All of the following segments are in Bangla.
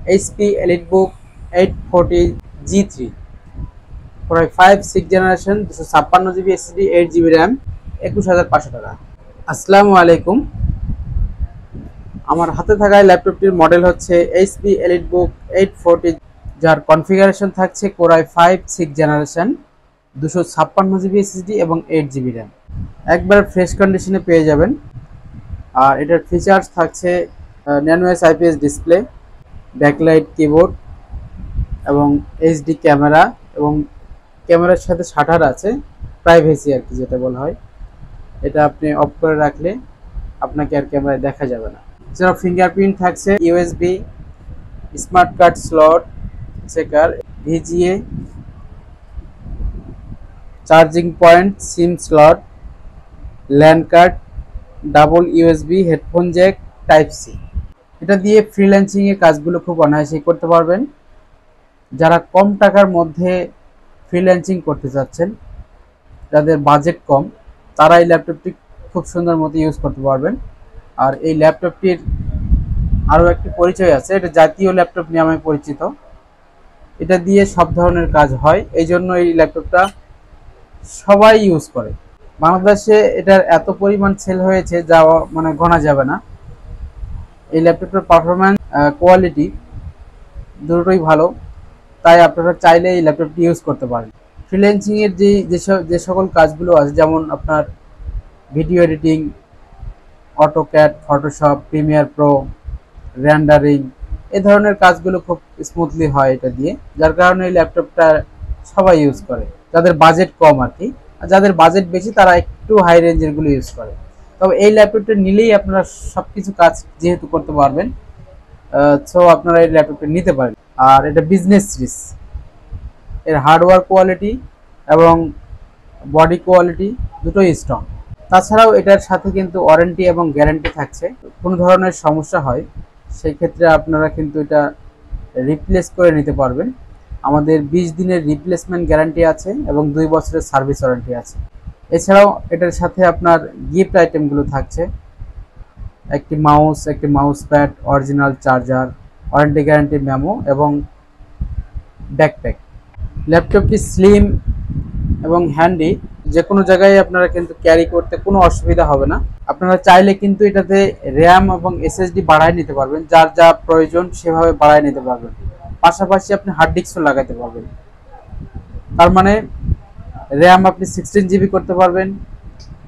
HP EliteBook 840G3 Core i5 6th generation 256 GB SSD 8 GB RAM 21500 টাকা। আসসালামু আলাইকুম। আমার হাতে থাকা ল্যাপটপটির মডেল হচ্ছে HP EliteBook 840, যার কনফিগারেশন থাকছে Core i5 6th generation 256 GB SSD এবং 8 GB RAM। একবার ফ্রেশ কন্ডিশনে পেয়ে যাবেন। আর এটার ফিচার্স থাকছে nano S IPS display, backlight keyboard এবং HD ক্যামেরা, এবং ক্যামেরার সাথে শাটার আছে, প্রাইভেসি আর কি যেটা বলা হয়। এটা আপনি অফ করে রাখলে আপনাকে আর ক্যামেরায় দেখা যাবে না। এছাড়াও ফিঙ্গারপ্রিন্ট থাকছে, USB, smart card slot, checker, VGA, charging point, sim slot, land card, double USB, headphone jack, type C. এটা দিয়ে ফ্রিল্যান্সিং এর কাজগুলো খুব অনায়াসেই করতে পারবেন। যারা কম টাকার মধ্যে ফ্রিল্যান্সিং করতে চাচ্ছেন, যাদের বাজেট কম, তারা এই ল্যাপটপটি খুব সুন্দর মতো ইউজ করতে পারবেন। আর এই ল্যাপটপটির আরও একটি পরিচয় আছে, এটা জাতীয় ল্যাপটপ নামে পরিচিত। এটা দিয়ে সব ধরনের কাজ হয়, এই জন্য এই ল্যাপটপটা সবাই ইউজ করে। বাংলাদেশে এটার এত পরিমাণ সেল হয়েছে যা মানে গোনা যাবে না। এই ল্যাপটপের পারফরম্যান্স, কোয়ালিটি দুটোই ভালো, তাই আপনারা চাইলে এই ল্যাপটপটি ইউজ করতে পারেন। ফ্রিল্যান্সিং এর যে সকল কাজগুলো আছে, যেমন আপনার video editing, AutoCAD, Photoshop, Premiere Pro, rendering, এই ধরনের কাজগুলো খুব স্মুথলি হয় এটা দিয়ে, যার কারণে এই ল্যাপটপটা সবাই ইউজ করে, যাদের বাজেট কম আর কি। আর যাদের বাজেট বেশি তারা একটু হাই রেঞ্জের গুলো ইউজ করে। তবে এই ল্যাপটপটা নিলেই আপনারা সবকিছু কাজ যেহেতু করতে পারবেন, সো আপনারা এই ল্যাপটপটা নিতে পারেন। আর এটা বিজনেস সিরিজ, এর হার্ডওয়্যার কোয়ালিটি এবং বডি কোয়ালিটি দুটোই স্ট্রং। তাছাড়াও এটার সাথে কিন্তু ওয়ারেন্টি এবং গ্যারান্টি থাকছে। কোনো ধরনের সমস্যা হয় সেই ক্ষেত্রে আপনারা কিন্তু এটা রিপ্লেস করে নিতে পারবেন। আমাদের 20 দিনের রিপ্লেসমেন্ট গ্যারান্টি আছে এবং 2 বছরের সার্ভিস ওয়ারেন্টি আছে। এছাড়াও এটার সাথে আপনার গিফট আইটেমগুলো থাকছে, একটি mouse pad, original charger, warranty guarantee memo এবং ব্যাকপ্যাক। ল্যাপটপটি স্লিম এবং হ্যান্ডি, যে কোনো জায়গায় আপনারা কিন্তু ক্যারি করতে কোনো অসুবিধা হবে না। আপনারা চাইলে কিন্তু এটাতে র্যাম এবং SSD বাড়ায় নিতে পারবেন, যার যা প্রয়োজন সেভাবে বাড়ায় নিতে পারবেন। পাশাপাশি আপনি হার্ড ডিস্কও লাগাতে পারবেন। তার মানে র্যাম আপনি 16 GB করতে পারবেন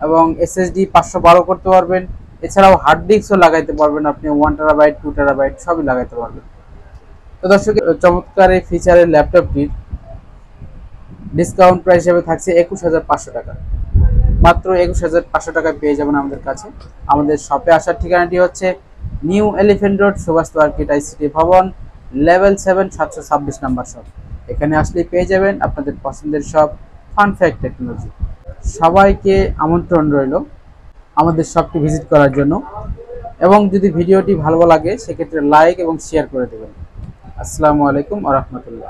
এবং SSD 512 করতে পারবেন। এছাড়াও হার্ড ডিস্কও লাগাইতে পারবেন, আপনি 1 TB 2 TB সবই লাগাইতে পারবেন। তো দর্শক, চমৎকার এই ফিচারের ল্যাপটপটির ডিসকাউন্ট প্রাইস হিসেবে থাকছে 21500 টাকা। মাত্র 21500 টাকায় পেয়ে যাবেন আমাদের কাছে। আমাদের শপে আসার ঠিকানাটি হচ্ছে new elephant road, Subhash market, ICT Bhaban, level 7, 726 number shop. এখানে আসলেই পেয়ে যাবেন আপনাদের পছন্দের শপ ফানফ্যাক্ট টেকনোলজি। সবাইকে আমন্ত্রণ রইল আমাদের শপটি ভিজিট করার জন্য, এবং যদি ভিডিওটি ভালো লাগে সেক্ষেত্রে লাইক এবং শেয়ার করে দেবেন। আসসালামু আলাইকুম ওয়া রাহমাতুল্লাহ।